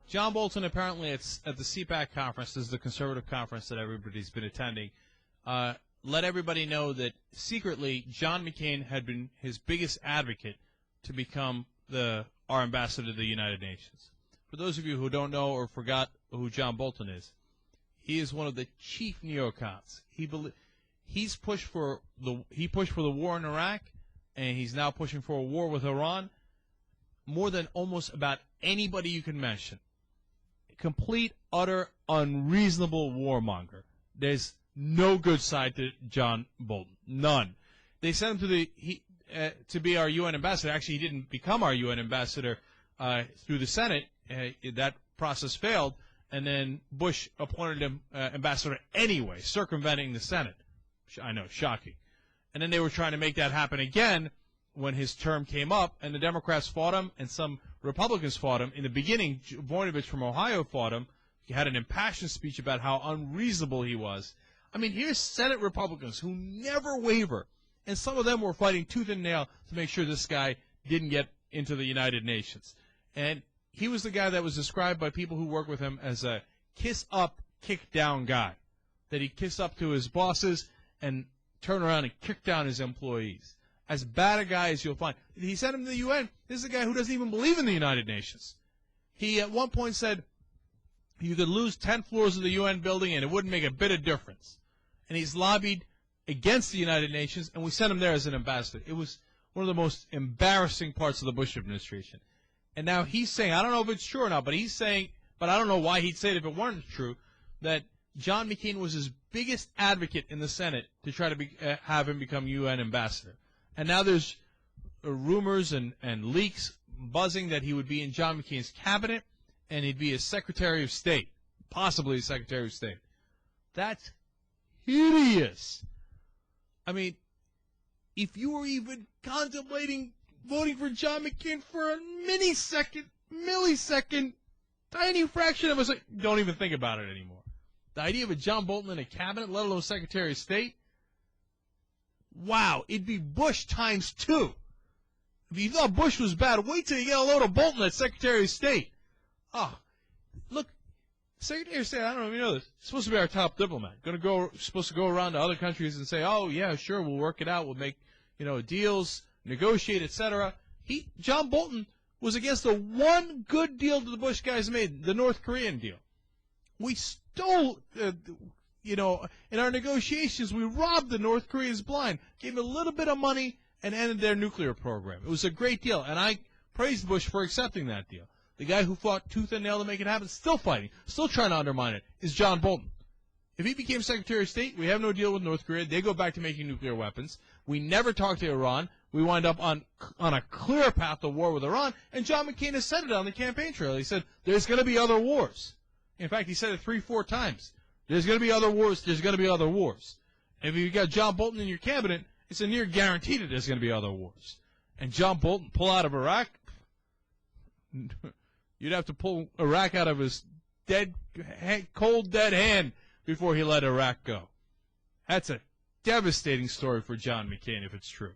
John Bolton apparently at the CPAC conference, this is the conservative conference that everybody's been attending, let everybody know that secretly John McCain had been his biggest advocate to become our ambassador to the United Nations. For those of you who don't know or forgot who John Bolton is, he is one of the chief neocons. He pushed for the war in Iraq, and he's now pushing for a war with Iran more than almost about anybody you can mention. Complete, utter, unreasonable warmonger. There's no good side to John Bolton. None. They sent him to be our UN ambassador. Actually, he didn't become our UN ambassador through the Senate. That process failed, and then Bush appointed him ambassador anyway, circumventing the Senate. I know, shocking. And then they were trying to make that happen again when his term came up, and the Democrats fought him, and some Republicans fought him. In the beginning, Voinovich from Ohio fought him. He had an impassioned speech about how unreasonable he was. I mean, here's Senate Republicans who never waver, and some of them were fighting tooth and nail to make sure this guy didn't get into the United Nations. And he was the guy that was described by people who work with him as a kiss-up, kick-down guy, that he kissed up to his bosses and turned around and kicked down his employees. As bad a guy as you'll find. He sent him to the UN. This is a guy who doesn't even believe in the United Nations. He at one point said you could lose 10 floors of the UN building and it wouldn't make a bit of difference. And he's lobbied against the United Nations, and we sent him there as an ambassador. It was one of the most embarrassing parts of the Bush administration. And now he's saying, I don't know if it's true or not, but he's saying, but I don't know why he'd say it if it weren't true, that John McCain was his biggest advocate in the Senate to try to have him become UN ambassador. And now there's rumors and leaks buzzing that he would be in John McCain's cabinet and he'd be a Secretary of State, possibly a Secretary of State. That's hideous. I mean, if you were even contemplating voting for John McCain for a millisecond, tiny fraction of us, don't even think about it anymore. The idea of a John Bolton in a cabinet, let alone Secretary of State, wow, it'd be Bush times 2. If you thought Bush was bad, wait till you get a load of Bolton as Secretary of State. Oh, look, Secretary of State, I don't know if you know this, he's supposed to be our top diplomat. Supposed to go around to other countries and say, oh, yeah, sure, we'll work it out. We'll make, deals, negotiate, etc. John Bolton was against the one good deal that the Bush guys made, the North Korean deal. We stole, in our negotiations, we robbed the North Koreans blind, gave them a little bit of money, and ended their nuclear program. It was a great deal, and I praised Bush for accepting that deal. The guy who fought tooth and nail to make it happen, still fighting, still trying to undermine it, is John Bolton. If he became Secretary of State, we have no deal with North Korea. They go back to making nuclear weapons. We never talk to Iran. We wind up on a clear path to war with Iran, and John McCain has said it on the campaign trail. He said, there's going to be other wars. In fact, he said it 3-4 times. There's going to be other wars. There's going to be other wars. And if you've got John Bolton in your cabinet, it's a near guarantee that there's going to be other wars. And John Bolton pull out of Iraq? You'd have to pull Iraq out of his cold, dead hand before he let Iraq go. That's a devastating story for John McCain if it's true.